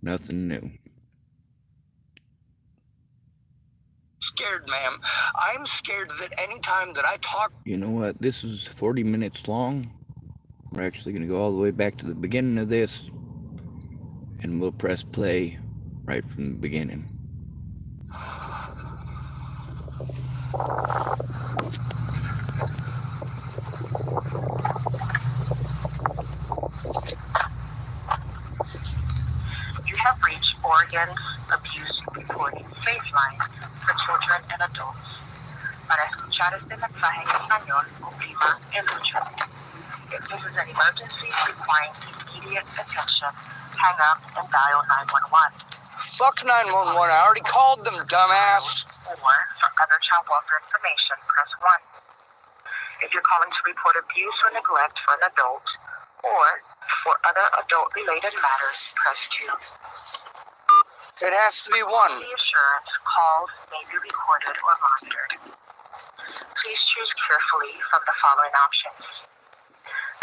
Nothing new. Scared, ma'am. I'm scared that any time that I talk... You know what? This is 40 minutes long. We're actually going to go all the way back to the beginning of this, and we'll press play right from the beginning. You have reached Oregon's Abuse Reporting Line for children and adults. Para escuchar este mensaje en español, oprima el 8. If this is an emergency requiring immediate attention, hang up and dial 911. Fuck 911, I already called them, dumbass. Or for other child welfare information, press 1. If you're calling to report abuse or neglect for an adult, or for other adult-related matters, press 2. It has to be 1. The assurance calls may be recorded or monitored. Please choose carefully from the following options.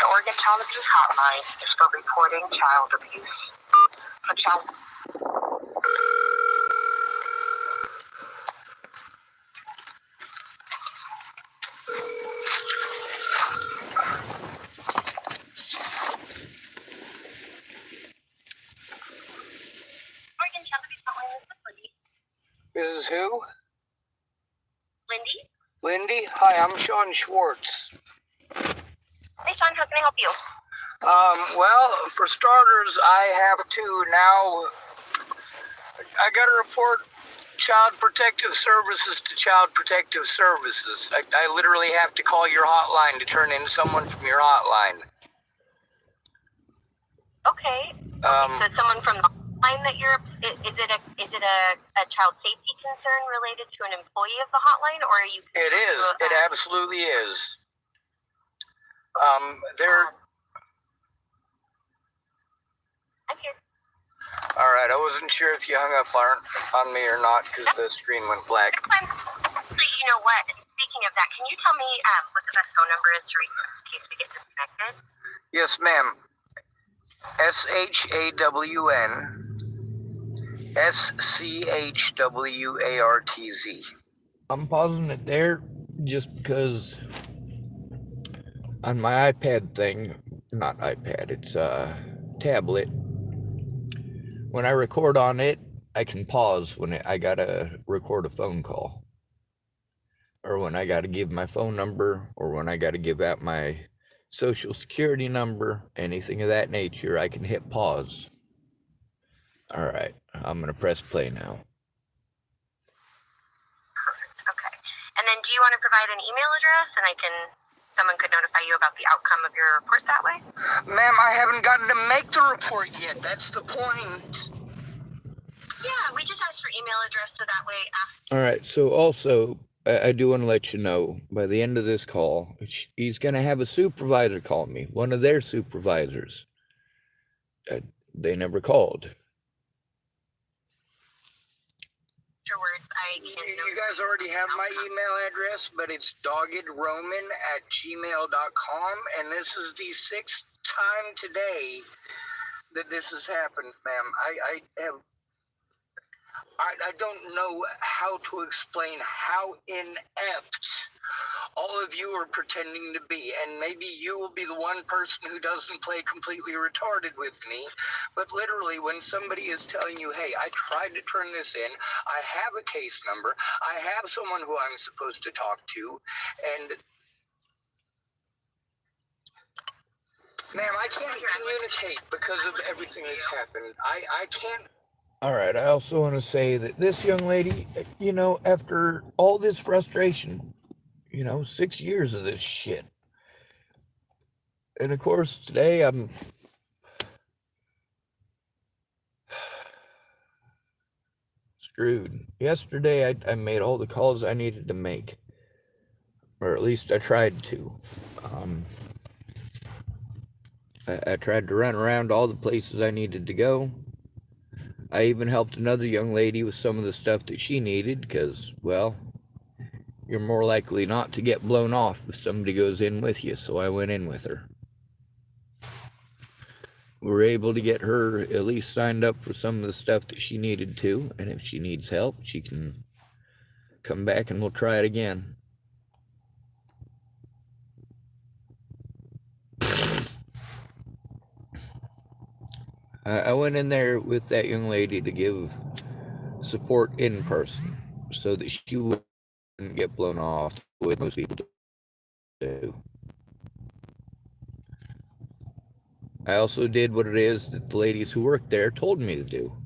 The Oregon Child Abuse Hotline is for reporting child abuse. For child... Oregon Child Abuse Hotline is with Lindy. This is who? Lindy? Lindy? Hi, I'm Sean Schwartz. Hey, Sean, how can I help you? Well, for starters, I have to now... I gotta report Child Protective Services to Child Protective Services. I literally have to call your hotline to turn in someone from your hotline. Okay. So someone from the hotline that you're... Is it a child safety concern related to an employee of the hotline, or are you... It is. It absolutely is. I'm here. All right, I wasn't sure if you hung up on me or not because the screen went black. Actually, you know what? Speaking of that, can you tell me what the best phone number is to reach in case we get disconnected? Yes, ma'am. SHAWN SCHWARTZ. I'm pausing it there just because on my iPad thing, not iPad, it's a tablet. When I record on it, I can pause when I gotta record a phone call, or when I gotta give my phone number, or when I gotta give out my social security number, anything of that nature, I can hit pause. All right, I'm gonna press play now. Perfect. Okay. And then, do you want to provide an email address, and someone could notify you about the outcome of your report that way? Ma'am, I haven't gotten to make the report yet. That's the point. Yeah, we just asked for email address so that way. All right. So also, I do want to let you know, by the end of this call, he's going to have a supervisor call me, one of their supervisors. They never called. You guys already have my email address, but it's doggedroman@gmail.com, and this is the 6th time today that this has happened, ma'am. I don't know how to explain how inept all of you are pretending to be, and maybe you will be the one person who doesn't play completely retarded with me, but literally when somebody is telling you, hey, I tried to turn this in, I have a case number, I have someone who I'm supposed to talk to, and ma'am, I can't communicate because of everything that's happened. I can't. All right, I also want to say that this young lady, after all this frustration, 6 years of this shit. And of course, today I'm screwed. Yesterday, I made all the calls I needed to make. Or at least I tried to. I tried to run around all the places I needed to go. I even helped another young lady with some of the stuff that she needed because, well, you're more likely not to get blown off if somebody goes in with you, so I went in with her. we were able to get her at least signed up for some of the stuff that she needed to, and if she needs help, she can come back and we'll try it again. I went in there with that young lady to give support in person so that she wouldn't get blown off the way most people do. I also did what it is that the ladies who worked there told me to do.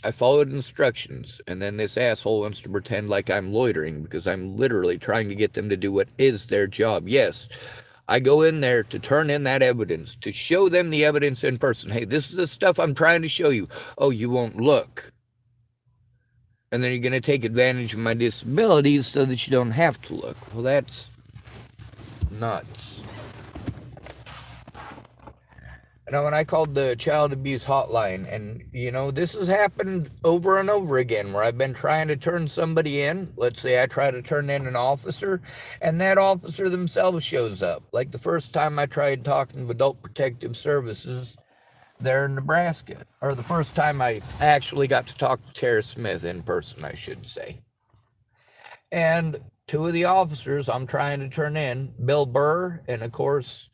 I followed instructions, and then this asshole wants to pretend like I'm loitering because I'm literally trying to get them to do what is their job. Yes, I go in there to turn in that evidence, to show them the evidence in person. Hey, this is the stuff I'm trying to show you. Oh, you won't look. And then you're going to take advantage of my disabilities so that you don't have to look. Well, that's nuts. Now, when I called the child abuse hotline, and, this has happened over and over again, where I've been trying to turn somebody in. Let's say I try to turn in an officer, and that officer themselves shows up. Like the first time I tried talking to Adult Protective Services there in Nebraska. Or the first time I actually got to talk to Tara Smith in person, I should say. And two of the officers I'm trying to turn in, Bill Burr and, of course,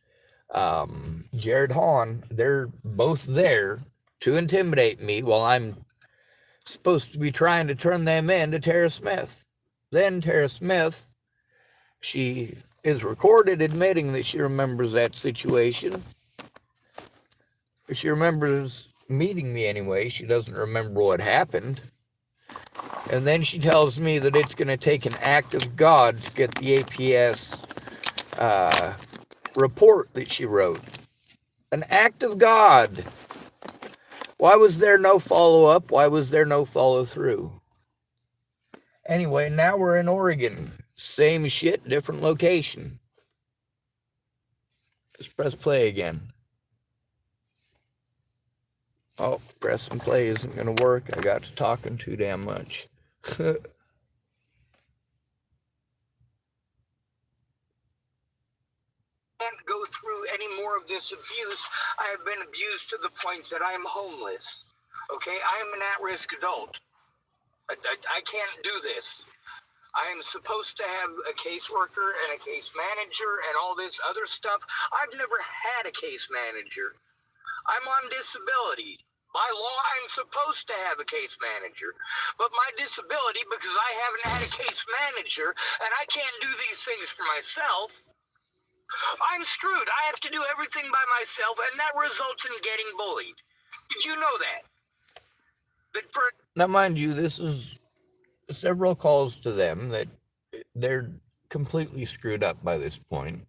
Jared Hahn, they're both there to intimidate me while I'm supposed to be trying to turn them in to Tara Smith. Then Tara Smith, she is recorded admitting that she remembers that situation. She remembers meeting me anyway. She doesn't remember what happened. And then she tells me that it's going to take an act of God to get the APS report that she wrote. An act of God. Why was there no follow-up? Why was there no follow-through? Anyway, now we're in Oregon. Same shit, different location. Let's press play again. Oh, pressing play isn't going to work. I got to talking too damn much. Can't go through any more of this abuse. I have been abused to the point that I am homeless. Okay, I am an at-risk adult. I can't do this. I am supposed to have a caseworker and a case manager and all this other stuff. I've never had a case manager. I'm on disability. By law, I'm supposed to have a case manager. But my disability, because I haven't had a case manager and I can't do these things for myself, I'm screwed. I have to do everything by myself, and that results in getting bullied. Did you know that? Now, mind you, this is several calls to them that they're completely screwed up by this point.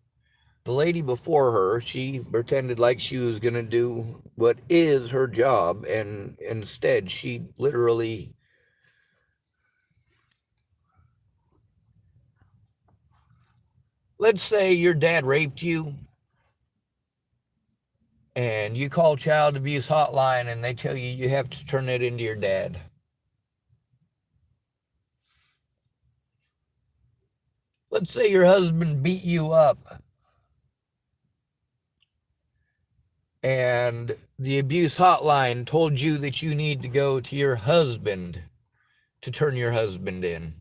The lady before her, she pretended like she was going to do what is her job, and instead she literally... Let's say your dad raped you, and you call child abuse hotline, and they tell you you have to turn it into your dad. Let's say your husband beat you up, and the abuse hotline told you that you need to go to your husband to turn your husband in.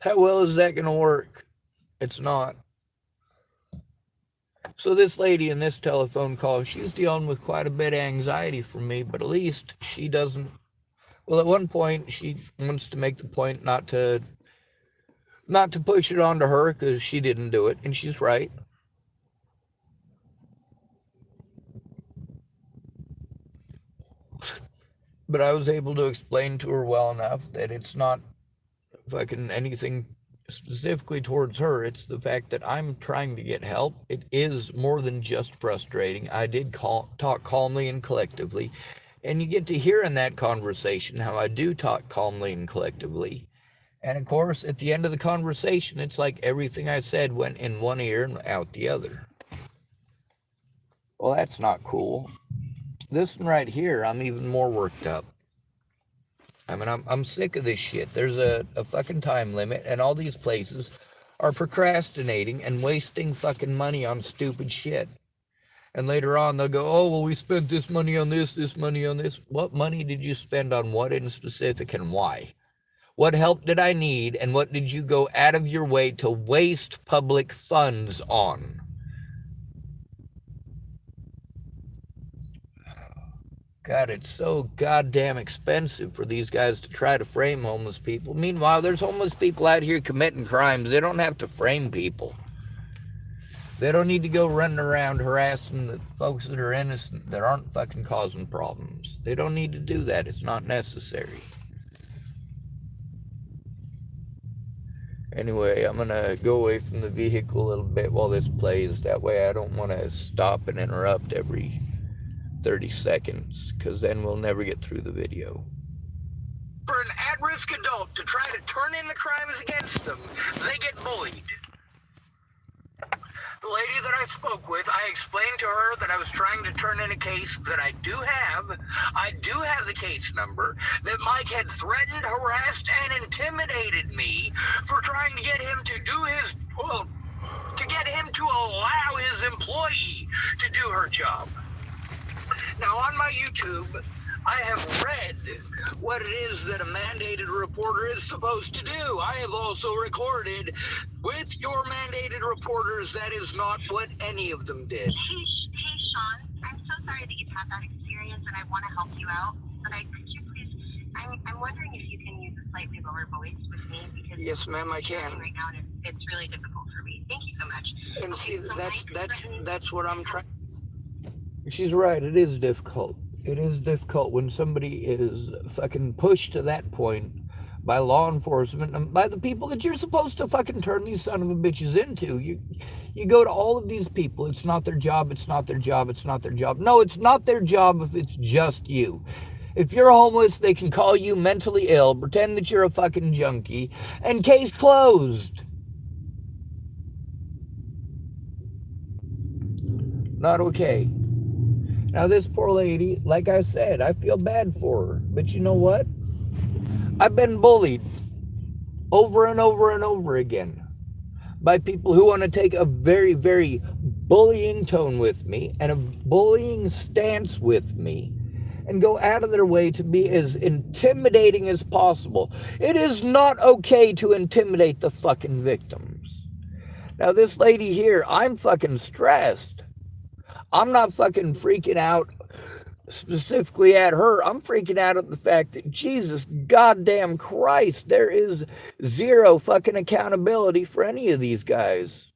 How well is that going to work? It's not. So this lady in this telephone call, she's dealing with quite a bit of anxiety from me, but at least she doesn't... Well, at one point, she wants to make the point not to push it onto her because she didn't do it, and she's right. But I was able to explain to her well enough that it's not fucking anything specifically towards her. It's the fact that I'm trying to get help. It is more than just frustrating. I did talk calmly and collectively, and you get to hear in that conversation how I do talk calmly and collectively. And of course, at the end of the conversation, it's like everything I said went in one ear and out the other. Well, that's not cool. This one right here, I'm even more worked up. I mean, I'm sick of this shit. There's a fucking time limit, and all these places are procrastinating and wasting fucking money on stupid shit. And later on, they'll go, oh, well, we spent this money on this money on this. What money did you spend on what in specific and why? What help did I need, and what did you go out of your way to waste public funds on? God, it's so goddamn expensive for these guys to try to frame homeless people. Meanwhile, there's homeless people out here committing crimes. They don't have to frame people. They don't need to go running around harassing the folks that are innocent, that aren't fucking causing problems. They don't need to do that. It's not necessary. Anyway, I'm going to go away from the vehicle a little bit while this plays. That way I don't want to stop and interrupt every 30 seconds, because then we'll never get through the video. For an at-risk adult to try to turn in the crimes against them, they get bullied. The lady that I spoke with, I explained to her that I was trying to turn in a case that I do have the case number, that Mike had threatened, harassed, and intimidated me for trying to get him to do his, well, to get him to allow his employee to do her job. Now, on my YouTube, I have read what it is that a mandated reporter is supposed to do. I have also recorded with your mandated reporters. That is not what any of them did. Hey, Sean, I'm so sorry that you've had that experience, and I want to help you out. But could you please? I'm wondering if you can use a slightly lower voice with me, because yes, ma'am, I can. Right now, it's really difficult for me. Thank you so much. And okay, see, that's what I'm trying. She's right. It is difficult. It is difficult when somebody is fucking pushed to that point by law enforcement and by the people that you're supposed to fucking turn these son of a bitches into. You go to all of these people. It's not their job. It's not their job. It's not their job. No, it's not their job if it's just you. If you're homeless, they can call you mentally ill, pretend that you're a fucking junkie, and case closed. Not okay. Now, this poor lady, like I said, I feel bad for her. But you know what? I've been bullied over and over and over again by people who want to take a very, very bullying tone with me and a bullying stance with me and go out of their way to be as intimidating as possible. It is not okay to intimidate the fucking victims. Now, this lady here, I'm fucking stressed. I'm not fucking freaking out specifically at her. I'm freaking out at the fact that, Jesus goddamn Christ, there is zero fucking accountability for any of these guys.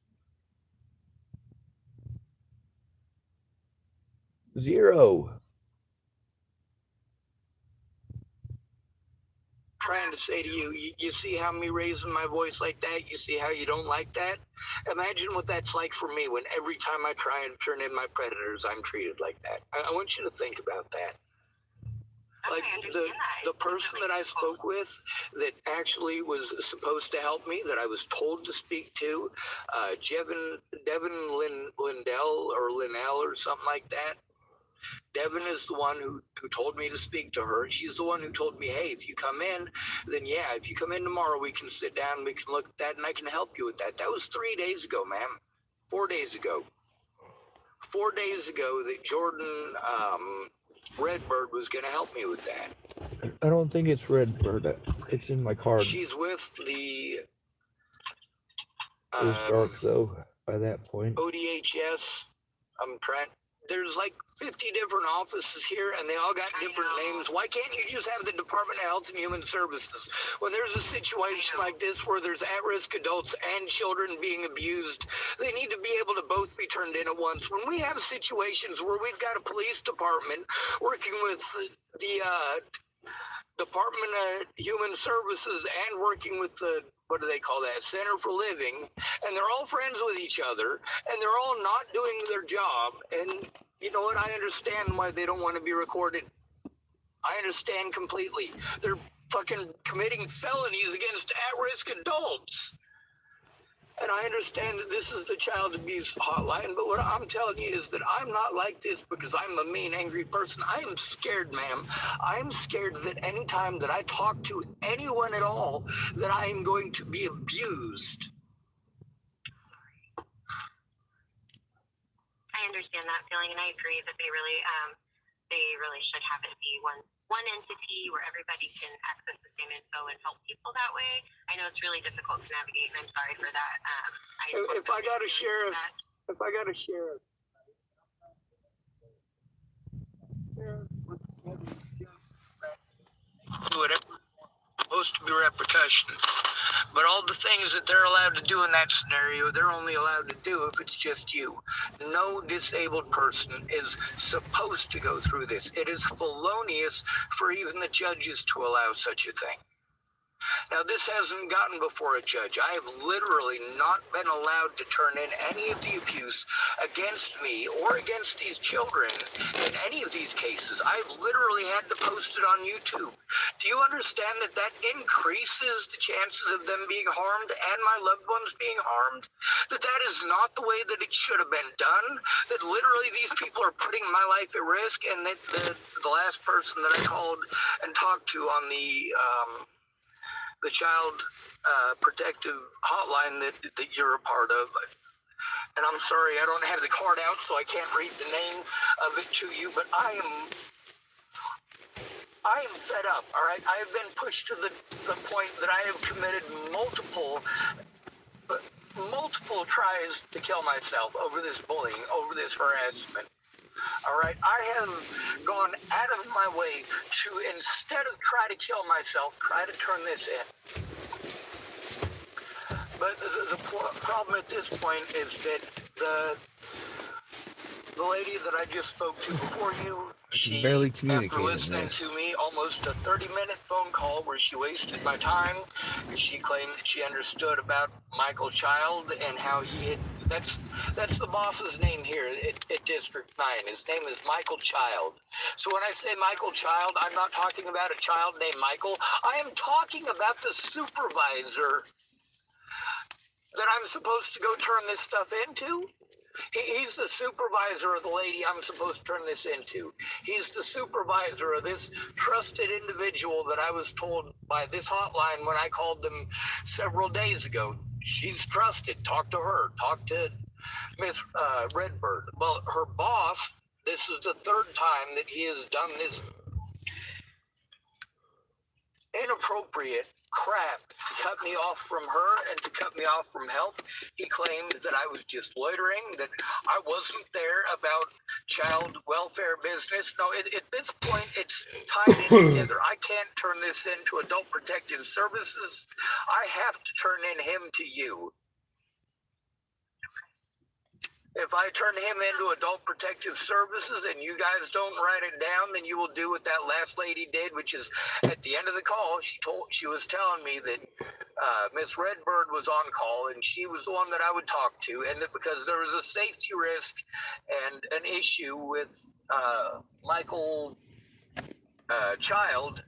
Zero. Trying to say to you see how me raising my voice like that? You see how you don't like that? Imagine what that's like for me when every time I try and turn in my predators, I'm treated like that. I want you to think about that. Like the person that I spoke with that actually was supposed to help me, that I was told to speak to, Devin Lindell or Linnell or something like that. Devin is the one who told me to speak to her. She's the one who told me, hey, if you come in, then yeah, if you come in tomorrow, we can sit down, we can look at that, and I can help you with that. That was 3 days ago, ma'am. 4 days ago. 4 days ago that Jordan Redbird was going to help me with that. I don't think it's Redbird. It's in my card. She's with the... It was dark, though, by that point. ODHS. I'm trying... There's like 50 different offices here, and they all got different names. Why can't you just have the Department of Health and Human Services? When there's a situation like this where there's at-risk adults and children being abused, they need to be able to both be turned in at once. When we have situations where we've got a police department working with the Department of Human Services and working with the, what do they call that, Center for Living, and they're all friends with each other, and they're all not doing their job, and you know what, I understand why they don't want to be recorded. I understand completely. They're fucking committing felonies against at-risk adults. And I understand that this is the child abuse hotline, but what I'm telling you is that I'm not like this because I'm a mean, angry person. I am scared, ma'am. I am scared that any time that I talk to anyone at all, that I am going to be abused. I understand that feeling, and I agree that they really should have it be one entity where everybody can access the same info and help people that way. I know it's really difficult to navigate, and I'm sorry for that. If I got a sheriff, whatever, supposed to be repercussions. But all the things that they're allowed to do in that scenario, they're only allowed to do if it's just you. No disabled person is supposed to go through this. It is felonious for even the judges to allow such a thing. Now, this hasn't gotten before a judge. I have literally not been allowed to turn in any of the abuse against me or against these children in any of these cases. I've literally had to post it on YouTube. Do you understand that that increases the chances of them being harmed and my loved ones being harmed? That that is not the way that it should have been done? That literally these people are putting my life at risk, and that the last person that I called and talked to on the child protective hotline that you're a part of. And I'm sorry, I don't have the card out, so I can't read the name of it to you, but I am fed up, all right? I have been pushed to the point that I have committed multiple tries to kill myself over this bullying, over this harassment. All right, I have gone out of my way to, instead of try to kill myself, try to turn this in. But the problem at this point is that the lady that I just spoke to before you, she, barely after communicating listening this. to me, almost a 30-minute phone call where she wasted my time, and she claimed that she understood about Michael Child and how he had, that's the boss's name here at District 9. His name is Michael Child. So when I say Michael Child, I'm not talking about a child named Michael. I am talking about the supervisor that I'm supposed to go turn this stuff into. He's the supervisor of the lady I'm supposed to turn this into. He's the supervisor of this trusted individual that I was told by this hotline when I called them several days ago. She's trusted. Talk to her. Talk to Miss Redbird. Well, her boss, this is the third time that he has done this inappropriate crap to cut me off from her and to cut me off from help. He claimed that I was just loitering, that I wasn't there about child welfare business. No, at this point, it's tied in together. I can't turn this into Adult Protective Services. I have to turn in him to you. If I turn him into Adult Protective Services and you guys don't write it down, then you will do what that last lady did, which is at the end of the call, she was telling me that Miss Redbird was on call and she was the one that I would talk to, and that because there was a safety risk and an issue with Michael Child.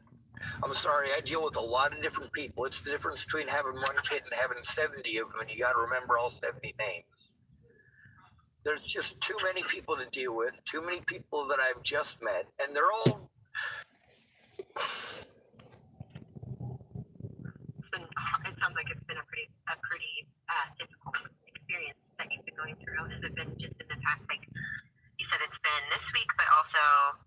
I'm sorry, I deal with a lot of different people. It's the difference between having one kid and having 70 of them, and you got to remember all 70 names. There's just too many people to deal with, too many people that I've just met, and they're all. It sounds like it's been a pretty difficult experience that you've been going through. Has it been just in the past, like you said, it's been this week, but also,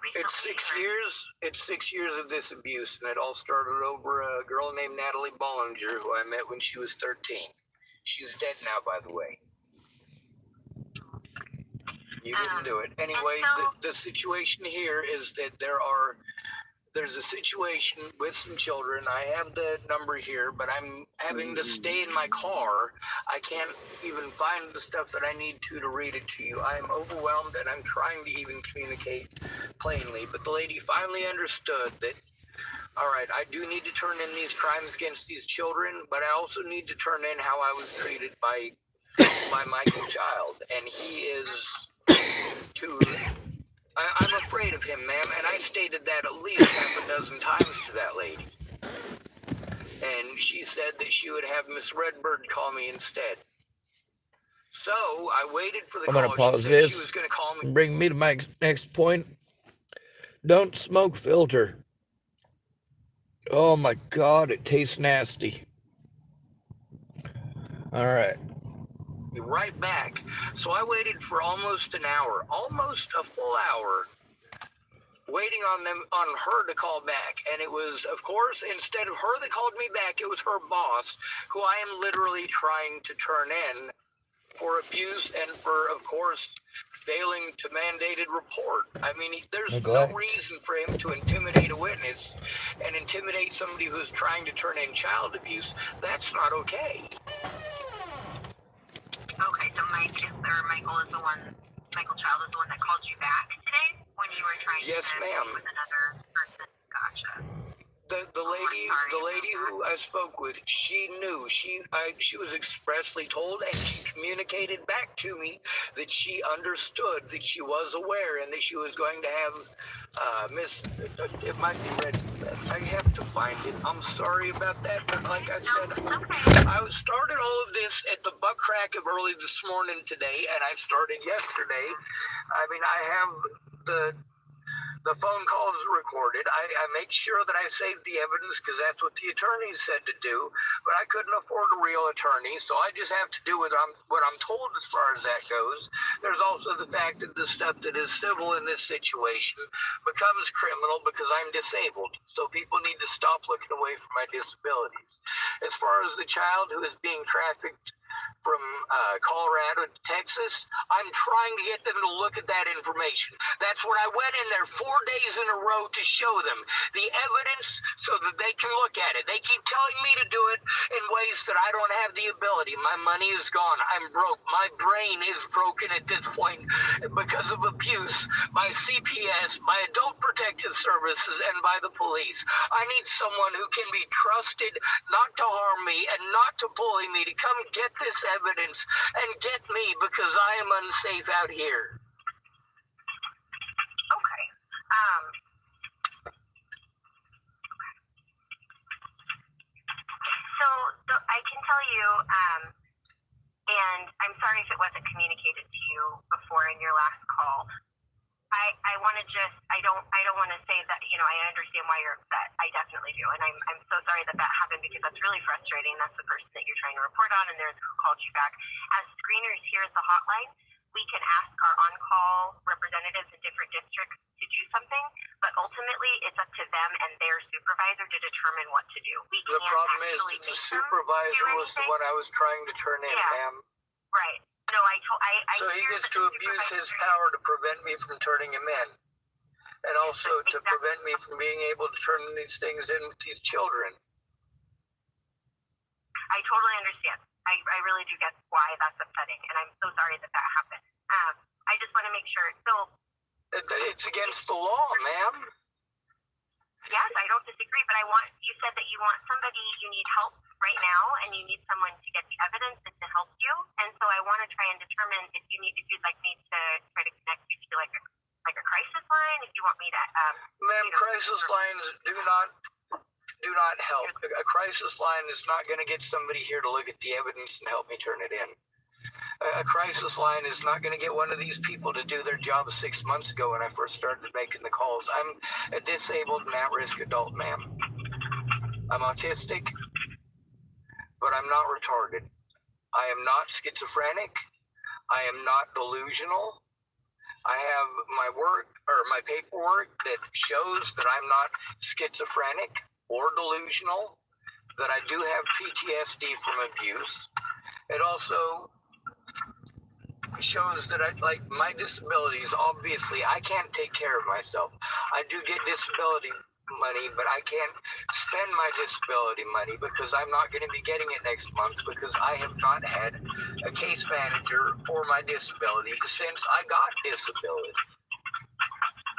recently? It's 6 years. It's 6 years of this abuse, and it all started over a girl named Natalie Bollinger, who I met when she was 13. She's dead now, by the way. You didn't do it. Anyway, the situation here is that there's a situation with some children. I have the number here, but I'm having to stay in my car. I can't even find the stuff that I need to read it to you. I am overwhelmed, and I'm trying to even communicate plainly. But the lady finally understood that, all right, I do need to turn in these crimes against these children, but I also need to turn in how I was treated by Michael Child. And he is... I'm afraid of him, ma'am, and I stated that at least half a dozen times to that lady. And she said that she would have Miss Redbird call me instead. So I waited for the I'm call. going to pause she said this she was going to call me. and bring me to my next point. Don't smoke filter. Oh my God, it tastes nasty. All right. Right back. So I waited for almost an hour, almost a full hour, waiting on her to call back. And it was, of course, instead of her that called me back, it was her boss, who I am literally trying to turn in for abuse and for, of course, failing to mandated report. I mean, there's no reason for him to intimidate a witness and intimidate somebody who's trying to turn in child abuse. That's not okay. Okay, so Michael Child is the one that called you back today when you were trying to ma'am. with another person. Gotcha. The lady who I spoke with, she knew. She was expressly told, and she communicated back to me that she understood, that she was aware, and that she was going to have it might be red. I have to find it. I'm sorry about that, but like I said, I started all of this at the butt crack of early this morning today, and I started yesterday. I mean, I have the phone call is recorded. I make sure that I saved the evidence because that's what the attorney said to do. But I couldn't afford a real attorney, so I just have to do what I'm told as far as that goes. There's also the fact that the stuff that is civil in this situation becomes criminal because I'm disabled. So people need to stop looking away from my disabilities. As far as the child who is being trafficked from Colorado to Texas, I'm trying to get them to look at that information. That's what I went in there 4 days in a row to show them the evidence so that they can look at it. They keep telling me to do it in ways that I don't have the ability. My money is gone. I'm broke. My brain is broken at this point because of abuse by CPS, by Adult Protective Services, and by the police. I need someone who can be trusted not to harm me and not to bully me, to come get this evidence and get me, because I am unsafe out here. Okay. So I can tell you, and I'm sorry if it wasn't communicated to you before in your last call. I want to I don't want to say that, I understand why you're upset. I definitely do. And I'm so sorry that happened, because that's really frustrating. That's the person that you're trying to report on, and there's who called you back. As screeners here at the hotline, we can ask our on-call representatives in different districts to do something, but ultimately it's up to them and their supervisor to determine what to do. The problem is that the supervisor was the one I was trying to turn in, ma'am. Right. No, so he gets to abuse his power to prevent me from turning him in, and also to prevent me from being able to turn these things in with these children. I totally understand. I really do get why that's upsetting, and I'm so sorry that happened. I just want to make sure. So it's against the law, ma'am. Yes, I don't disagree, but you said that you want somebody, you need help right now, and you need someone to get the evidence and to help you. And so I want to try and determine if you'd like me to try to connect you to like a crisis line, if you want me to. Ma'am, crisis lines do not help. A crisis line is not going to get somebody here to look at the evidence and help me turn it in. A crisis line is not going to get one of these people to do their job 6 months ago when I first started making the calls. I'm a disabled and at-risk adult, ma'am. I'm autistic, but I'm not retarded. I am not schizophrenic. I am not delusional. I have my paperwork that shows that I'm not schizophrenic or delusional, that I do have PTSD from abuse. It also shows that my disabilities, obviously, I can't take care of myself. I do get disability money, but I can't spend my disability money because I'm not going to be getting it next month, because I have not had a case manager for my disability since I got disability.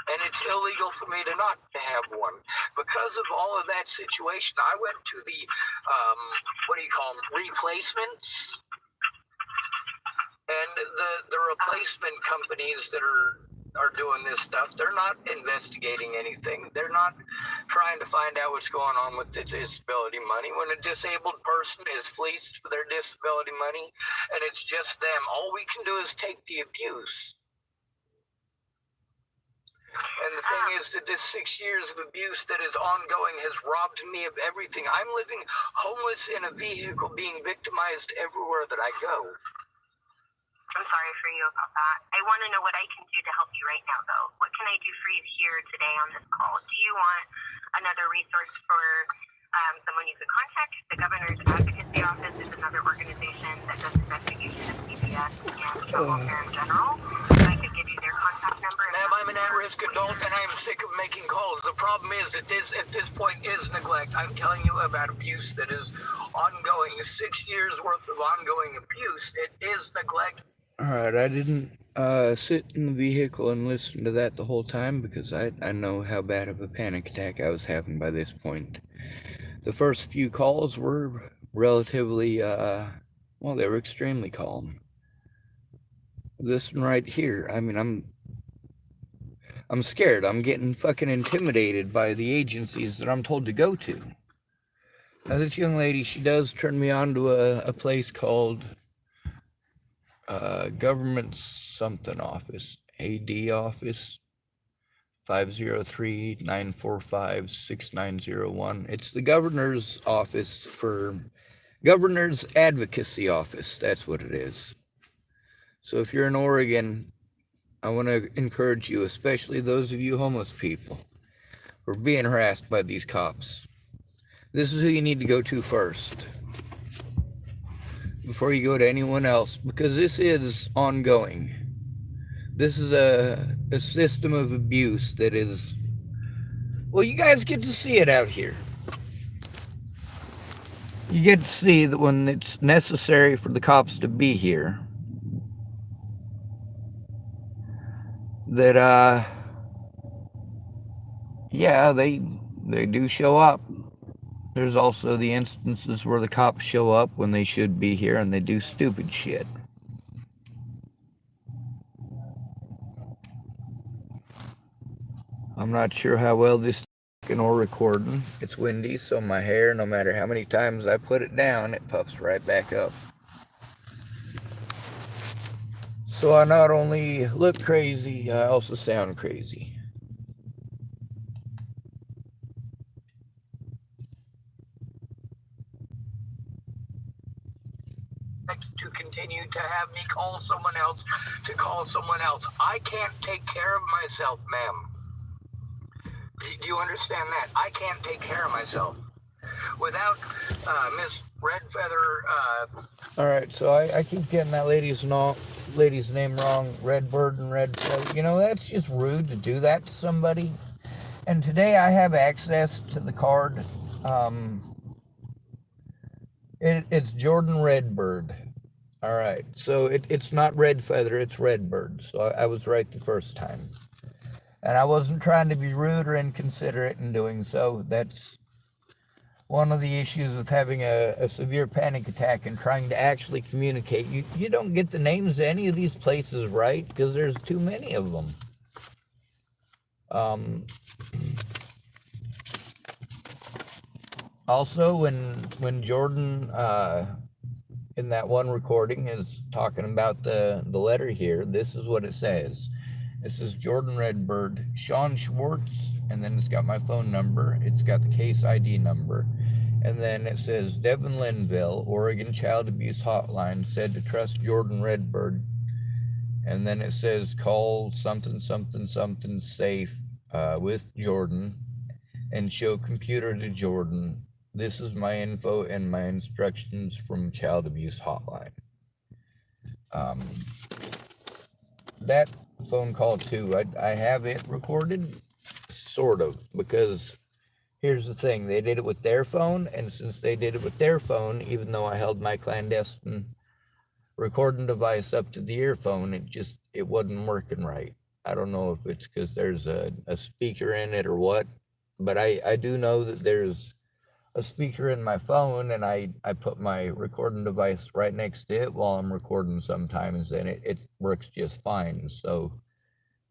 And it's illegal for me to not have one. Because of all of that situation, I went to the, replacements. And the replacement companies that are doing this stuff, they're not investigating anything. They're not trying to find out what's going on with the disability money. When a disabled person is fleeced for their disability money and it's just them, all we can do is take the abuse. And the thing is that this 6 years of abuse that is ongoing has robbed me of everything. I'm living homeless in a vehicle, being victimized everywhere that I go. I'm sorry for you about that. I want to know what I can do to help you right now, though. What can I do for you here today on this call? Do you want another resource for someone you could contact? The Governor's Advocacy Office is another organization that does investigation of CPS and child welfare in general. I could give you their contact number. Ma'am, I'm an at-risk adult and I'm sick of making calls. The problem is that this, at this point, is neglect. I'm telling you about abuse that is ongoing. 6 years worth of ongoing abuse. It is neglect. Alright, I didn't sit in the vehicle and listen to that the whole time because I know how bad of a panic attack I was having by this point. The first few calls were relatively, well, they were extremely calm. This one right here, I mean, I'm scared. I'm getting fucking intimidated by the agencies that I'm told to go to. Now, this young lady, she does turn me on to a place called Government something office, AD office, 503-945-6901. It's the governor's office for Governor's Advocacy Office. That's what it is. So if you're in Oregon, I want to encourage you, especially those of you homeless people who are being harassed by these cops. This is who you need to go to first before you go to anyone else, because this is ongoing. This is a system of abuse that is, well, you guys get to see it out here. You get to see that when it's necessary for the cops to be here, that, yeah, they do show up. There's also the instances where the cops show up when they should be here and they do stupid shit. I'm not sure how well this or recording. It's windy, so my hair, no matter how many times I put it down, it puffs right back up. So I not only look crazy, I also sound crazy. To continue to have me call someone else to call someone else. I can't take care of myself, ma'am. Do you understand that? I can't take care of myself without Miss Redfeather. Alright, so I keep getting that lady's name wrong. Redbird and Redfeather. You know, that's just rude to do that to somebody. And today I have access to the card. It's Jordan Redbird. Alright, so it's not Redfeather, it's Redbird. So I was right the first time. And I wasn't trying to be rude or inconsiderate in doing so. That's one of the issues with having a severe panic attack and trying to actually communicate. You don't get the names of any of these places right because there's too many of them. Also, when Jordan, in that one recording, is talking about the letter here, this is what it says. This is Jordan Redbird, Sean Schwartz, and then it's got my phone number. It's got the case ID number. And then it says, Devin Linville, Oregon Child Abuse Hotline, said to trust Jordan Redbird. And then it says, call something, something, something safe with Jordan and show computer to Jordan. This is my info and my instructions from Child Abuse Hotline. That phone call too, I have it recorded, sort of, because here's the thing, they did it with their phone, and since they did it with their phone, even though I held my clandestine recording device up to the earphone, it wasn't working right. I don't know if it's because there's a speaker in it or what, but I do know that there's a speaker in my phone, and I put my recording device right next to it while I'm recording sometimes, and it works just fine. So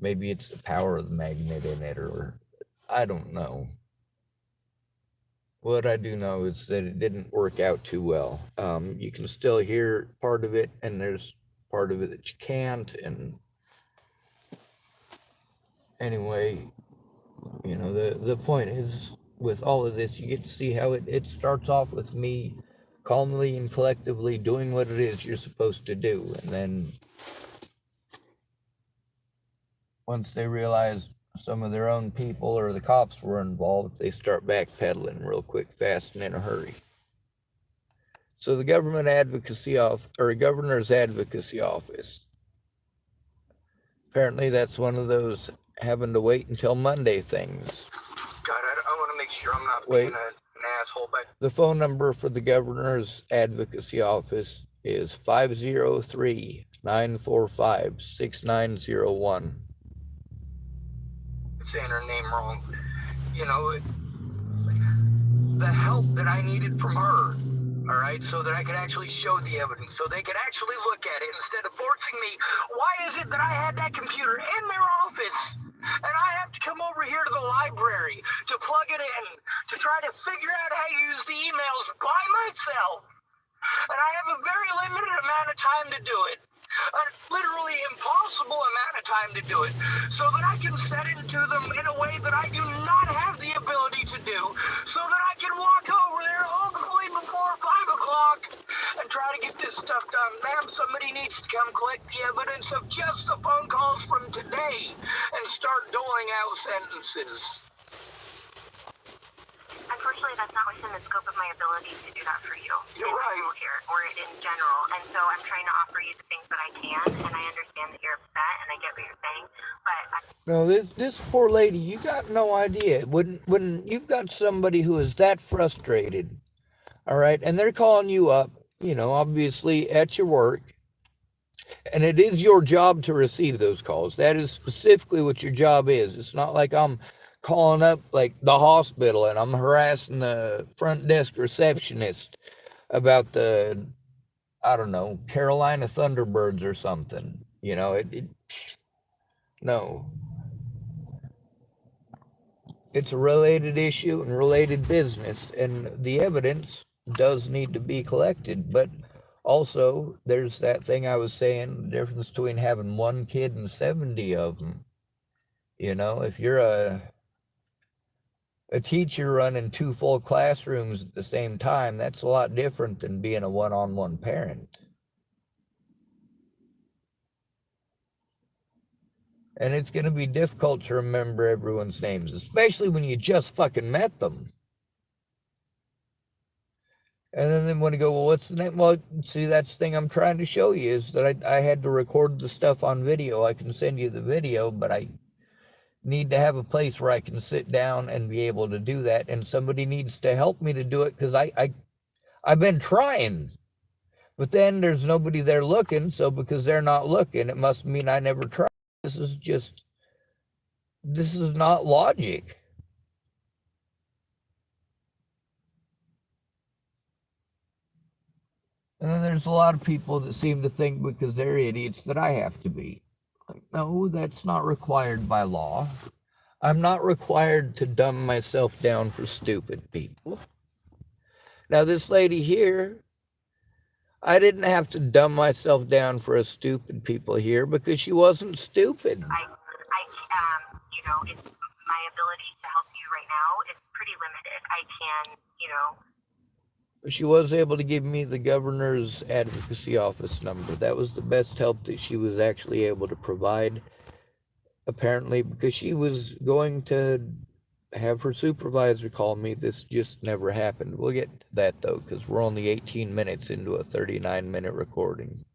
maybe it's the power of the magnet in it, or I don't know. What I do know is that it didn't work out too well. You can still hear part of it, and there's part of it that you can't. And anyway, the point is, with all of this, you get to see how it starts off with me calmly and collectively doing what it is you're supposed to do. And then once they realize some of their own people or the cops were involved, they start backpedaling real quick, fast, and in a hurry. So the governor's advocacy office, apparently that's one of those having to wait until Monday things. God, I want to make sure I'm not being an asshole, but the phone number for the governor's advocacy office is 503-945-6901. Saying her name wrong. The help that I needed from her, all right, so that I could actually show the evidence, so they could actually look at it instead of forcing me. Why is it that I had that computer in their office and I have to come over here to the library to plug it in, to try to figure out how to use the emails by myself? And I have a very limited amount of time to do it. A literally impossible amount of time to do it, so that I can set it to them in a way that I do not have the ability to do, so that I can walk over there hopefully before 5 o'clock and try to get this stuff done. Ma'am, somebody needs to come collect the evidence of just the phone calls from today and start doling out sentences. Unfortunately, that's not within the scope of my ability to do that for you. You're right. Here, or in general. And so I'm trying to offer you the things that I can, and I understand that you're upset, and I get what you're saying. But no, this poor lady, you got no idea. When you've got somebody who is that frustrated, all right, and they're calling you up, obviously at your work, and it is your job to receive those calls. That is specifically what your job is. It's not like I'm calling up like the hospital and I'm harassing the front desk receptionist about the, I don't know, Carolina Thunderbirds or something. No. It's a related issue and related business, and the evidence does need to be collected. But also, there's that thing I was saying, the difference between having one kid and 70 of them. If you're a teacher running 2 full classrooms at the same time, that's a lot different than being a one-on-one parent. And it's going to be difficult to remember everyone's names, especially when you just fucking met them. And then they want to go, well, what's the name? Well, see, that's the thing I'm trying to show you is that I had to record the stuff on video. I can send you the video, but I need to have a place where I can sit down and be able to do that. And somebody needs to help me to do it, because I've been trying. But then there's nobody there looking, so because they're not looking, it must mean I never tried. This is not logic. And then there's a lot of people that seem to think because they're idiots that I have to be. Like, no, that's not required by law. I'm not required to dumb myself down for stupid people. Now, this lady here, I didn't have to dumb myself down for a stupid people here because she wasn't stupid. It's my ability to help you right now is pretty limited. I can, She was able to give me the governor's advocacy office number. That was the best help that she was actually able to provide, apparently, because she was going to have her supervisor call me. This just never happened. We'll get to that, though, because we're only 18 minutes into a 39-minute recording.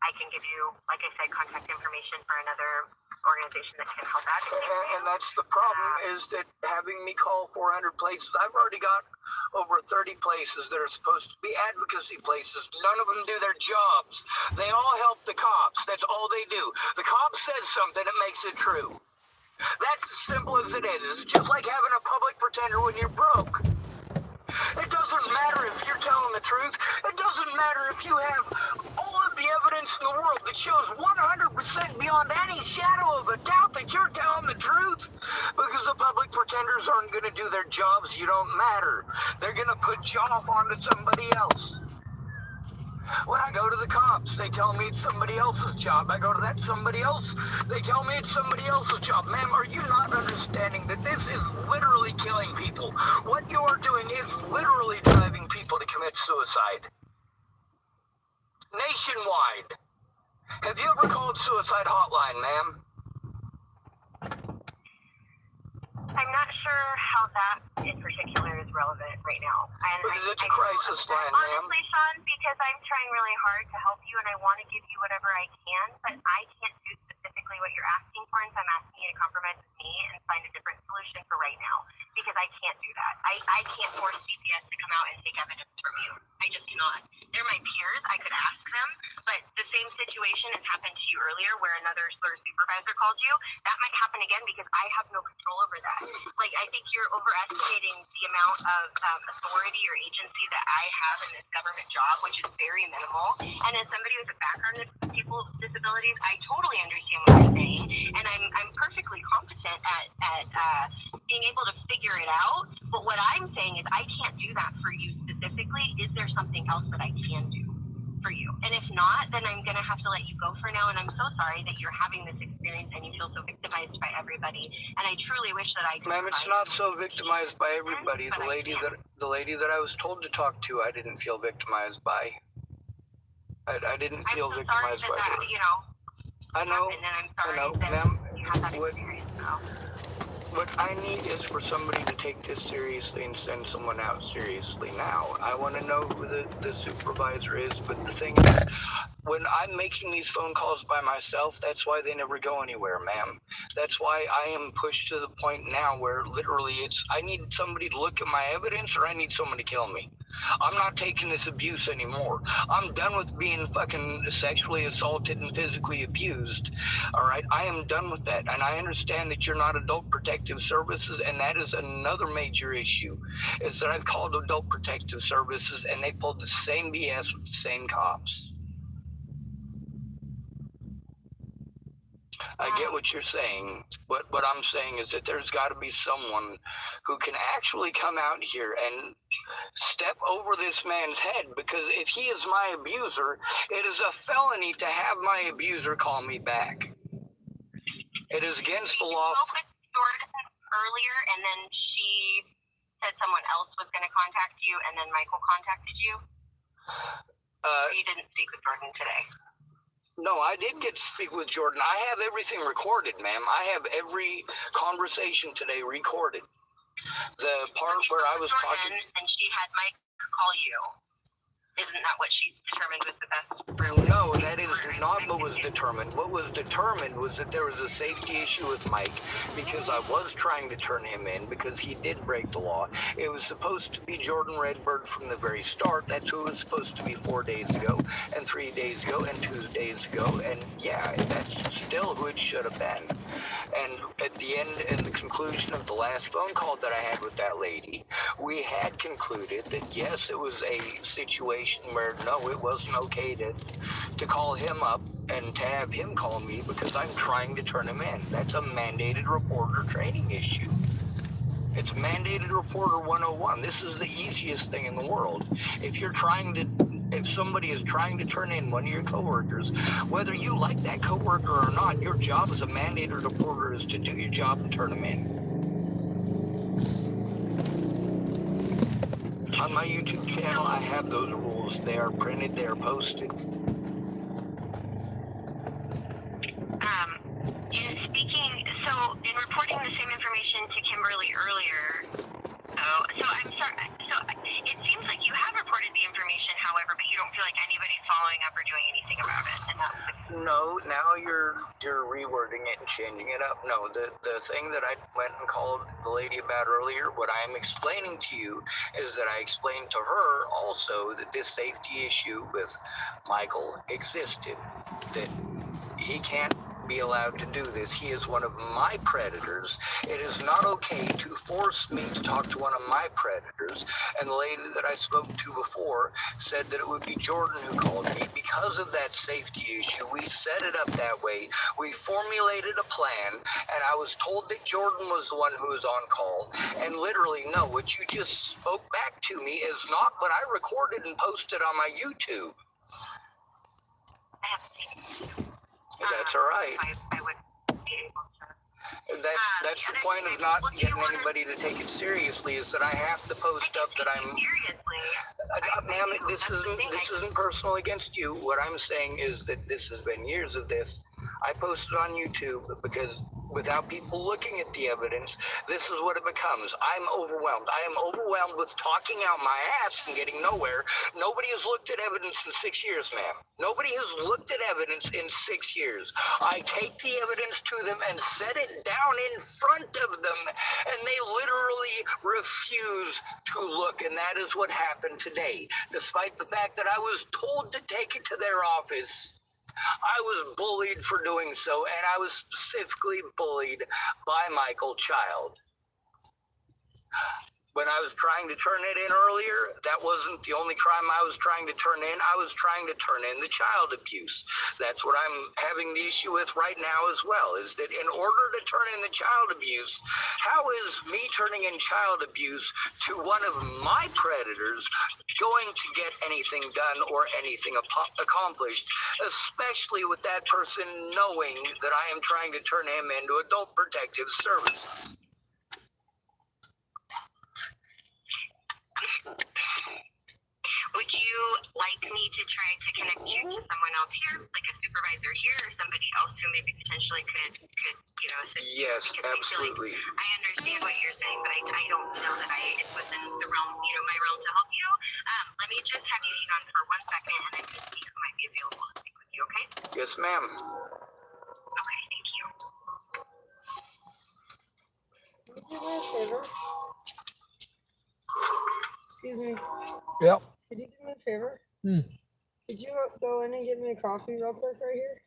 I can give you, like I said, contact information for another organization that can help advocate. And that's the problem, is that having me call 400 places, I've already got over 30 places that are supposed to be advocacy places. None of them do their jobs. They all help the cops. That's all they do. The cop says something, it makes it true. That's as simple as it is. It's just like having a public pretender when you're broke. It doesn't matter if you're telling the truth. It doesn't matter if you have all of the the evidence in the world that shows 100% beyond any shadow of a doubt that you're telling the truth. Because the public pretenders aren't going to do their jobs. You don't matter. They're going to put you off onto somebody else. When I go to the cops, they tell me it's somebody else's job. I go to that somebody else, they tell me it's somebody else's job. Ma'am, are you not understanding that this is literally killing people? What you are doing is literally driving people to commit suicide. Nationwide. Have you ever called Suicide Hotline, ma'am? I'm not sure how that in particular is relevant right now. And Because it's a crisis line, ma'am. Honestly, Sean, because I'm trying really hard to help you and I want to give you whatever I can, but I can't do specifically what you're asking for, and so I'm asking you to compromise with me and find a different solution for right now, because I can't do that. I can't force CPS to come out and take evidence from you. I just cannot. They're my peers. I could ask them, but the same situation has happened to you earlier where another sort of supervisor called you. That might happen again because I have no control over that. Like, I think you're overestimating the amount of authority or agency that I have in this government job, which is very minimal. And as somebody with a background in people with disabilities, I totally understand what you're saying, and I'm perfectly competent at being able to figure it out. But what I'm saying is I can't do that for you specifically. Is there something else that I can do for you? And if not, then I'm going to have to let you go for now. And I'm so sorry that you're having this experience and you feel so victimized by everybody. And I truly wish that I could. Ma'am, it's not so victimized by everybody. The lady that I was told to talk to, I didn't feel victimized by. I didn't feel victimized by her. You know, I know. and I'm sorry I know, that ma'am. you had that experience. What I need is for somebody to take this seriously and send someone out seriously now. I want to know who the supervisor is, but the thing is, when I'm making these phone calls by myself, that's why they never go anywhere, ma'am. That's why I am pushed to the point now where literally I need somebody to look at my evidence, or I need someone to kill me. I'm not taking this abuse anymore. I'm done with being fucking sexually assaulted and physically abused. All right, I am done with that. And I understand that you're not Adult Protective Services, and that is another major issue, is that I've called Adult Protective Services and they pulled the same BS with the same cops. I get what you're saying, but what I'm saying is that there's got to be someone who can actually come out here and step over this man's head, because if he is my abuser, it is a felony to have my abuser call me back. It is against the law. You spoke with Jordan earlier, and then she said someone else was going to contact you, and then Michael contacted you? Or you didn't speak with Jordan today? No, I did get to speak with Jordan. I have everything recorded, ma'am. I have every conversation today recorded. The part where I was talking, and she had Mike call you. Isn't that what she determined was the best? No, that is not what was determined. What was determined was that there was a safety issue with Mike, because I was trying to turn him in because he did break the law. It was supposed to be Jordan Redbird from the very start. That's who it was supposed to be 4 days ago, and 3 days ago, and 2 days ago. And yeah, that's still who it should have been. And at the end and the conclusion of the last phone call that I had with that lady, we had concluded that yes, it was a situation where no, it wasn't okay to call him up and to have him call me because I'm trying to turn him in. That's a mandated reporter training issue. It's mandated reporter 101. This is the easiest thing in the world. If somebody is trying to turn in one of your coworkers, whether you like that coworker or not, your job as a mandated reporter is to do your job and turn them in. On my YouTube channel, I have those rules. They are printed, they are posted. In reporting the same information to Kimberly earlier, so I'm sorry, so it seems like you have reported the information, however, but you don't feel like anybody's following up or doing anything about it. And no, now you're rewording it and changing it up. No, the thing that I went and called the lady about earlier, what I am explaining to you is that I explained to her also that this safety issue with Michael existed, that he can't be allowed to do this. He is one of my predators. It is not okay to force me to talk to one of my predators. And the lady that I spoke to before said that it would be Jordan who called me. Because of that safety issue, we set it up that way. We formulated a plan, and I was told that Jordan was the one who was on call. And literally, no, what you just spoke back to me is not what I recorded and posted on my YouTube. That's all right. I would be able to. That's the point of not getting anybody to take it seriously, is that I have to post up that I'm... Seriously. Ma'am, this isn't personal against you. What I'm saying is that this has been years of this. I posted on YouTube because without people looking at the evidence, this is what it becomes. I'm overwhelmed. I am overwhelmed with talking out my ass and getting nowhere. Nobody has looked at evidence in 6 years, ma'am. Nobody has looked at evidence in 6 years. I take the evidence to them and set it down in front of them, and they literally refuse to look, and that is what happened today. Despite the fact that I was told to take it to their office, I was bullied for doing so, and I was specifically bullied by Michael Child. When I was trying to turn it in earlier, that wasn't the only crime I was trying to turn in. I was trying to turn in the child abuse. That's what I'm having the issue with right now as well, is that in order to turn in the child abuse, how is me turning in child abuse to one of my predators going to get anything done or anything accomplished, especially with that person knowing that I am trying to turn him into adult protective services? Would you like me to try to connect you to someone else here, like a supervisor here, or somebody else who maybe potentially could assist you? Yes, Because absolutely. I understand what you're saying, but I don't know that it's within the realm, my realm to help you. Let me just have you hang on for 1 second, and I can see who might be available to speak with you, okay? Yes, ma'am. Okay, thank you. Could you do me a favor? Excuse me. Yep. Could you do me a favor? Hmm. Could you go in and get me a coffee real quick right here?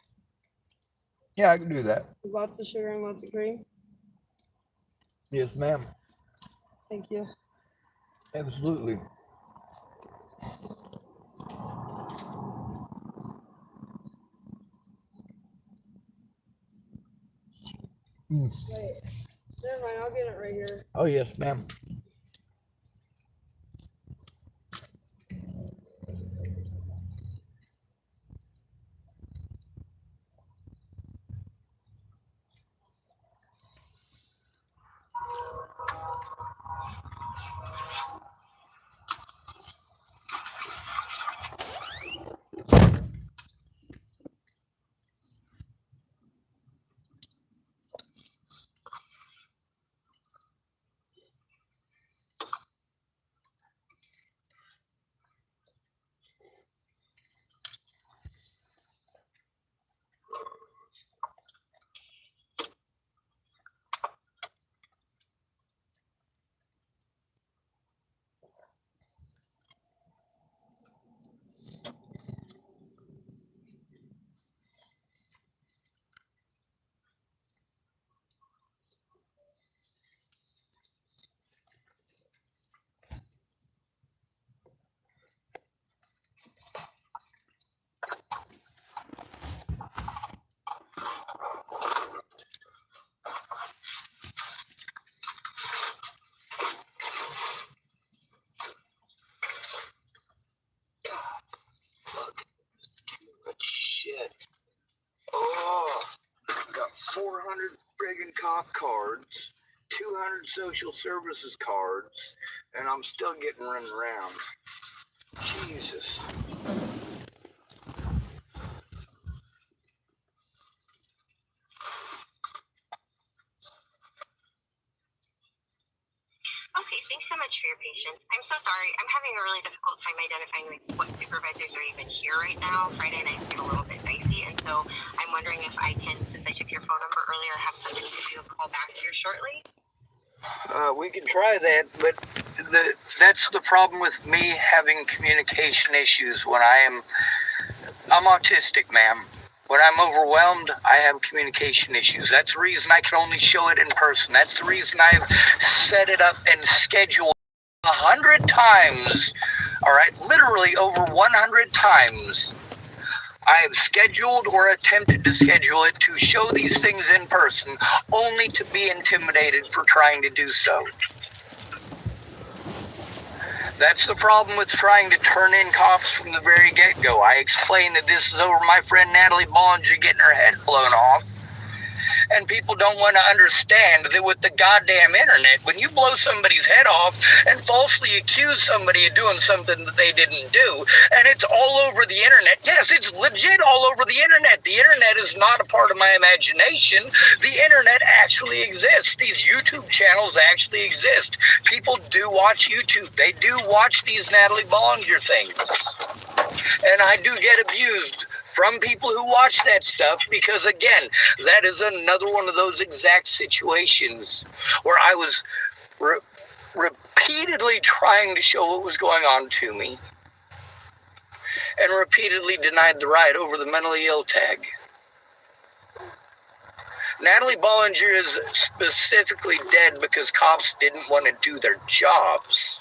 Yeah, I can do that. With lots of sugar and lots of cream. Yes, ma'am. Thank you. Absolutely. Wait. Never mind, I'll get it right here. Oh, yes, ma'am. Shit. Oh, got 400 friggin' cop cards, 200 social services cards, and I'm still getting run around. Jesus. Okay, thanks so much for your patience. I'm so sorry. I'm having a really difficult time identifying what supervisors are even here right now. Friday nights get a little bit dicey, and so I'm wondering if I can, since I took your phone number earlier, have somebody give you a call back here shortly. We can try that, but that's the problem with me having communication issues when I'm autistic, ma'am. When I'm overwhelmed, I have communication issues. That's the reason I can only show it in person. That's the reason I've set it up and scheduled 100 times. All right, literally over 100 times. I have scheduled or attempted to schedule it to show these things in person, only to be intimidated for trying to do so. That's the problem with trying to turn in cops from the very get-go. I explained that this is over my friend Natalie Bollinger getting her head blown off. And people don't want to understand that with the goddamn internet, when you blow somebody's head off and falsely accuse somebody of doing something that they didn't do, and it's all over the internet. Yes, it's legit all over the internet. The internet is not a part of my imagination. The internet actually exists. These YouTube channels actually exist. People do watch YouTube. They do watch these Natalie Bollinger things. And I do get abused from people who watch that stuff because, again, that is another one of those exact situations where I was repeatedly trying to show what was going on to me and repeatedly denied the right over the mentally ill tag. Natalie Bollinger is specifically dead because cops didn't want to do their jobs.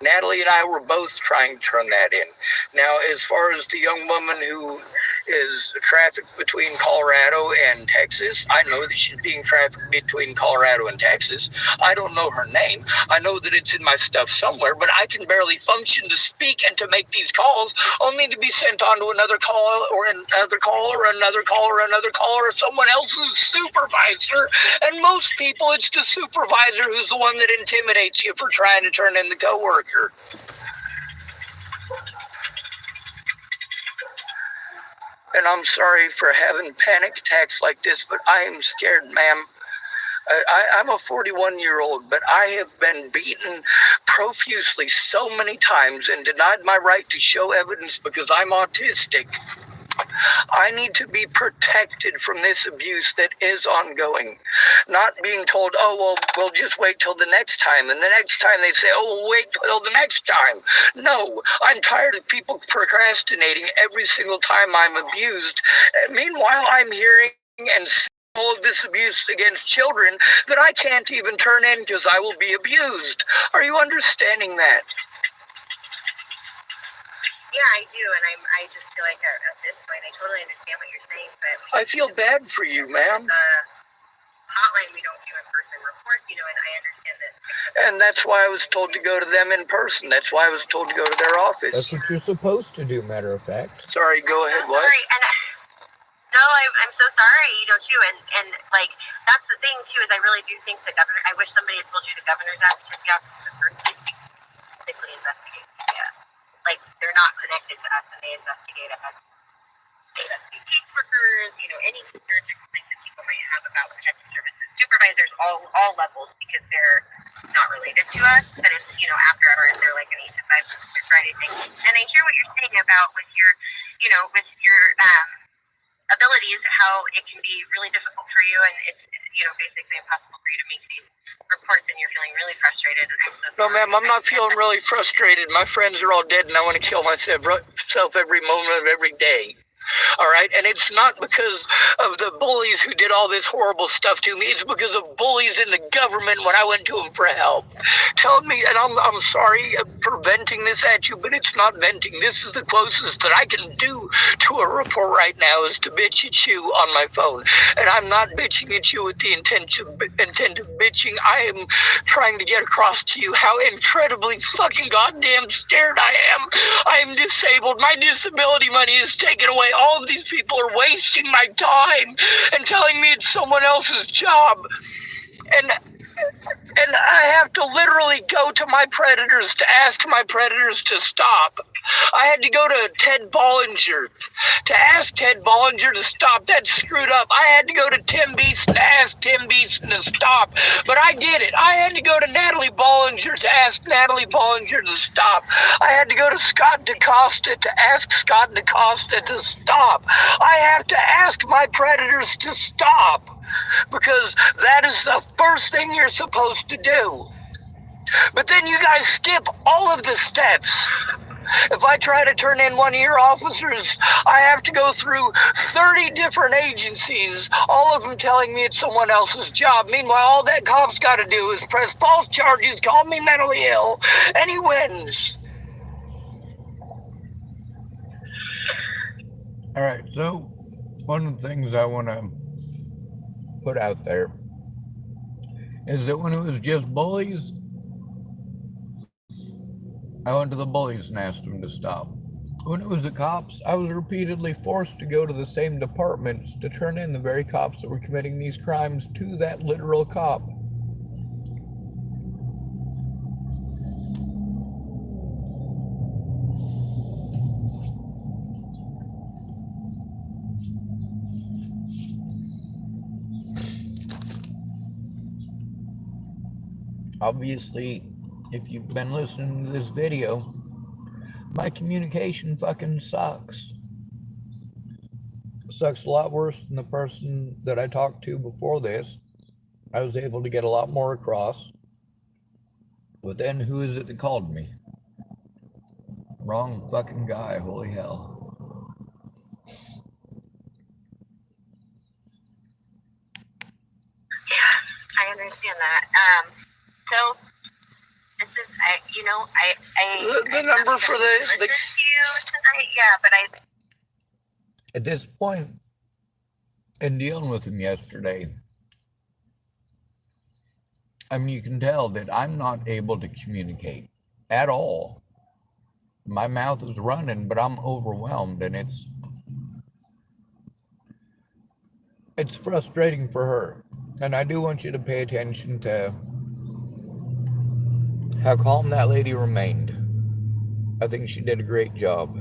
Natalie and I were both trying to turn that in. Now, as far as the young woman who is trafficked between Colorado and Texas, I know that she's being trafficked between Colorado and Texas. I don't know her name. I know that it's in my stuff somewhere, but I can barely function to speak and to make these calls, only to be sent on to another call or another call or another call or another call or someone else's supervisor. And most people, it's the supervisor who's the one that intimidates you for trying to turn in the coworker. And I'm sorry for having panic attacks like this, but I am scared, ma'am. I'm a 41-year-old, but I have been beaten profusely so many times and denied my right to show evidence because I'm autistic. I need to be protected from this abuse that is ongoing. Not being told, oh, well, we'll just wait till the next time. And the next time they say, oh, we'll wait till the next time. No, I'm tired of people procrastinating every single time I'm abused. And meanwhile, I'm hearing and seeing all of this abuse against children that I can't even turn in because I will be abused. Are you understanding that? Yeah, I do, and I just feel like at this point, I totally understand what you're saying, but I feel bad for you, ma'am. Hotline, we don't do in-person reports, and I understand that. And that's why I was told to go to them in person. That's why I was told to go to their office. That's what you're supposed to do, matter of fact. Sorry, go ahead, what? Sorry, and no, I'm so sorry, too, and like, that's the thing, too, is I really do think the governor, I wish somebody had told you the Governor's Advocacy Office is the first thing to physically investigate. Yeah. Like, they're not connected to us, and they investigate us. They investigate caseworkers, any concerns or complaints that people might have about protective services. Supervisors, all levels, because they're not related to us, but it's, after hours, they're like an 8 to 5 Friday thing. And I hear what you're saying about with your abilities, how it can be really difficult for you, and it's, basically impossible for you to make these reports, and you're feeling really frustrated. And I'm so sorry. No, ma'am, I'm not feeling really frustrated. My friends are all dead, and I want to kill myself every moment of every day. All right, and it's not because of the bullies who did all this horrible stuff to me. It's because of bullies in the government when I went to them for help. Telling me, and I'm sorry for venting this at you, but it's not venting. This is the closest that I can do to a report right now is to bitch at you on my phone. And I'm not bitching at you with the intent of bitching. I am trying to get across to you how incredibly fucking goddamn scared I am. I am disabled. My disability money is taken away. All of these people are wasting my time and telling me it's someone else's job. And I have to literally go to my predators to ask my predators to stop. I had to go to Ted Bollinger to ask Ted Bollinger to stop. That's screwed up. I had to go to Tim Beeson to ask Tim Beeson to stop. But I did it. I had to go to Natalie Bollinger to ask Natalie Bollinger to stop. I had to go to Scott DaCosta to ask Scott DaCosta to stop. I have to ask my predators to stop. Because that is the first thing you're supposed to do. But then you guys skip all of the steps. If I try to turn in one of your officers, I have to go through 30 different agencies, all of them telling me it's someone else's job. Meanwhile, all that cop's got to do is press false charges, call me mentally ill, and he wins. All right, so one of the things I want to put out there is that when it was just bullies, I went to the bullies and asked them to stop. When it was the cops, I was repeatedly forced to go to the same departments to turn in the very cops that were committing these crimes to that literal cop. Obviously, if you've been listening to this video, my communication fucking sucks. It sucks a lot worse than the person that I talked to before this. I was able to get a lot more across. But then who is it that called me? Wrong fucking guy, holy hell. Yeah, I understand that. So this is, The number for the you tonight, yeah, but At this point, in dealing with him yesterday, I mean, you can tell that I'm not able to communicate at all. My mouth is running, but I'm overwhelmed, and it's frustrating for her. And I do want you to pay attention to how calm that lady remained. I think she did a great job.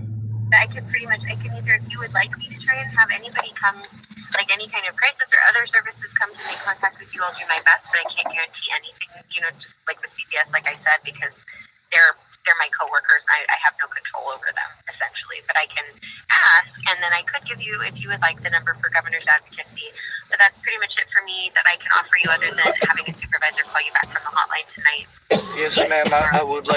I can either, if you would like me to try and have anybody come, like any kind of crisis or other services come to make contact with you, I'll do my best, but I can't guarantee anything, just like the CPS, like I said, because they're my coworkers. I have no control over them, essentially, but I can ask, and then I could give you, if you would like, the number for Governor's Advocacy, but that's pretty much it for me that I can offer you other than having a supervisor call you back from the hotline tonight. Yes, ma'am, I would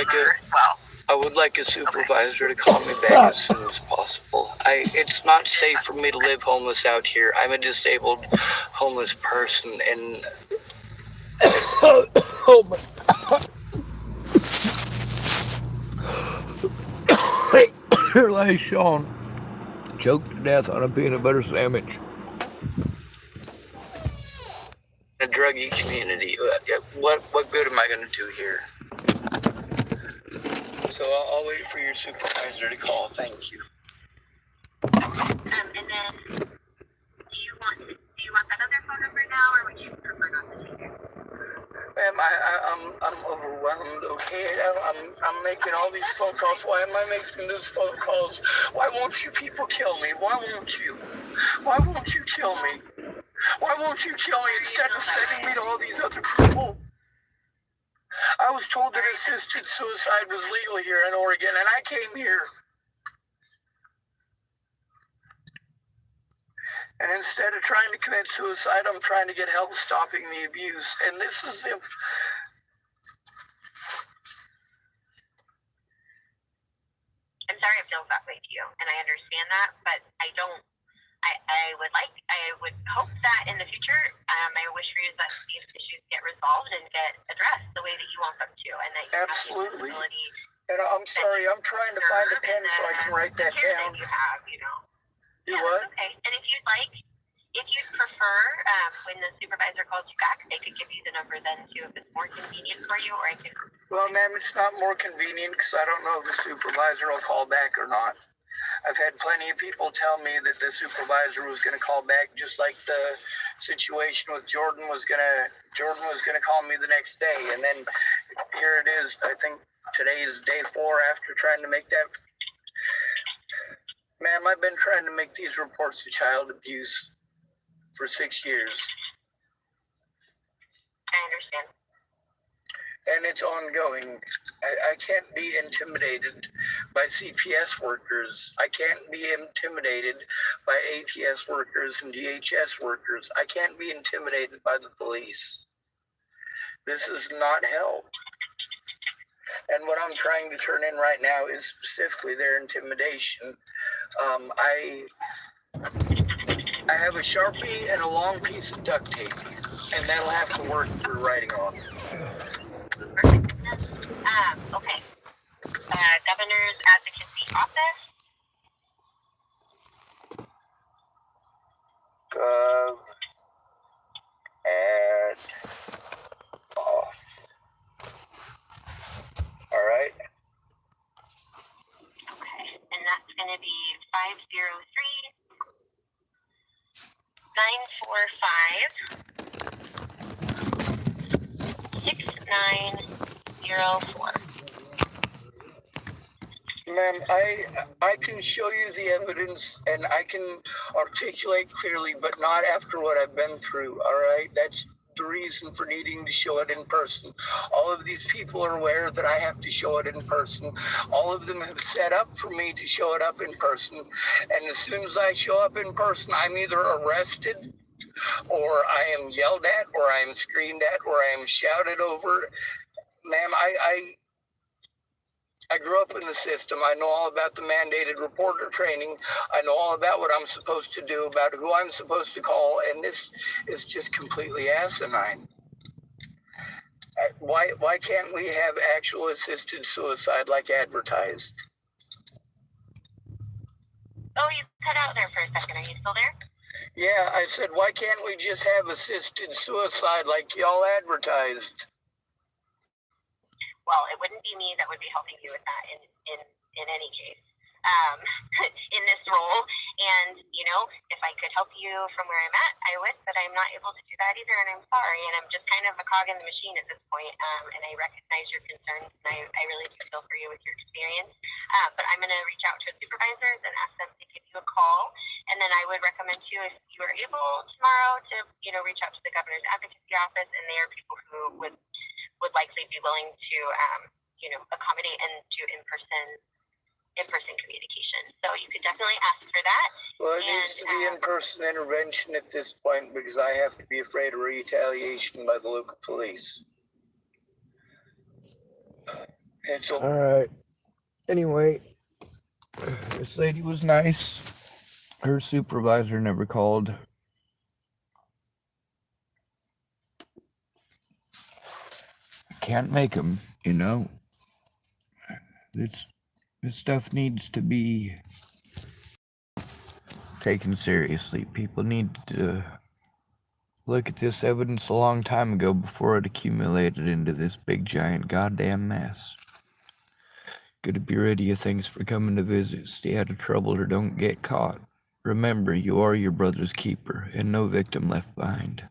like a supervisor to call me back as soon as possible. It's not safe for me to live homeless out here. I'm a disabled homeless person, and Oh my God. Here lies Sean, choked to death on a peanut butter sandwich. a druggy community. What good am I going to do here? So I'll wait for your supervisor to call. Thank you. And then, do you want that other phone number now, or would you prefer not to take it? Ma'am, I'm overwhelmed. Okay, I'm making all these phone calls. Why am I making these phone calls? Why won't you people kill me? Why won't you? Why won't you kill me? Why won't you kill me instead of sending me to all these other people? I was told that assisted suicide was legal here in Oregon, and I came here. And instead of trying to commit suicide, I'm trying to get help stopping the abuse. And this is the... I'm sorry it feels that way to you, and I understand that, but I would hope that in the future, my wish for you is that these issues get resolved and get addressed the way that you want them to, and that you Absolutely. have the ability. And I'm sorry, I'm trying to find a pen so I can write that down. That you have, You what? Okay, and if you'd prefer, when the supervisor calls you back, they could give you the number then too, if it's more convenient for you, or I can... Well, ma'am, it's not more convenient because I don't know if the supervisor will call back or not. I've had plenty of people tell me that the supervisor was going to call back, just like the situation with Jordan was going to call me the next day. And then here it is. I think today is day 4 after trying to make that. Ma'am, I've been trying to make these reports of child abuse for 6 years. I understand. And it's ongoing. I can't be intimidated by CPS workers. I can't be intimidated by ATS workers and DHS workers. I can't be intimidated by the police. This is not help. And what I'm trying to turn in right now is specifically their intimidation. I have a Sharpie and a long piece of duct tape, and that'll have to work for writing on. Okay. Governor's Advocacy Office. Gov. Add. Off. All right. Okay. And that's going to be 503-945-6904. Ma'am, I can show you the evidence and I can articulate clearly, but not after what I've been through. All right. That's the reason for needing to show it in person. All of these people are aware that I have to show it in person. All of them have set up for me to show it up in person. And as soon as I show up in person, I'm either arrested or I am yelled at or I am screamed at or I am shouted over. Ma'am, I grew up in the system. I know all about the mandated reporter training. I know all about what I'm supposed to do, about who I'm supposed to call, and this is just completely asinine. Why can't we have actual assisted suicide like advertised? Oh, you cut out there for a second. Are you still there? Yeah, I said, why can't we just have assisted suicide like y'all advertised? Well, it wouldn't be me that would be helping you with that in any case, in this role. And, you know, if I could help you from where I'm at, I would, but I'm not able to do that either, and I'm sorry. And I'm just kind of a cog in the machine at this point, and I recognize your concerns, and I really do feel for you with your experience. But I'm going to reach out to supervisors and ask them to give you a call. And then I would recommend to you, if you are able tomorrow, to, you know, reach out to the Governor's Advocacy Office, and they are people who would likely be willing to, you know, accommodate and do in-person communication. So you could definitely ask for that. Well, it needs to be in-person intervention at this point because I have to be afraid of retaliation by the local police. All right. Anyway, this lady was nice. Her supervisor never called. Can't make them, you know. This stuff needs to be taken seriously. People need to look at this evidence a long time ago before it accumulated into this big giant goddamn mess. Gotta be ready. Thanks for coming to visit. Stay out of trouble or don't get caught. Remember, you are your brother's keeper, and no victim left behind.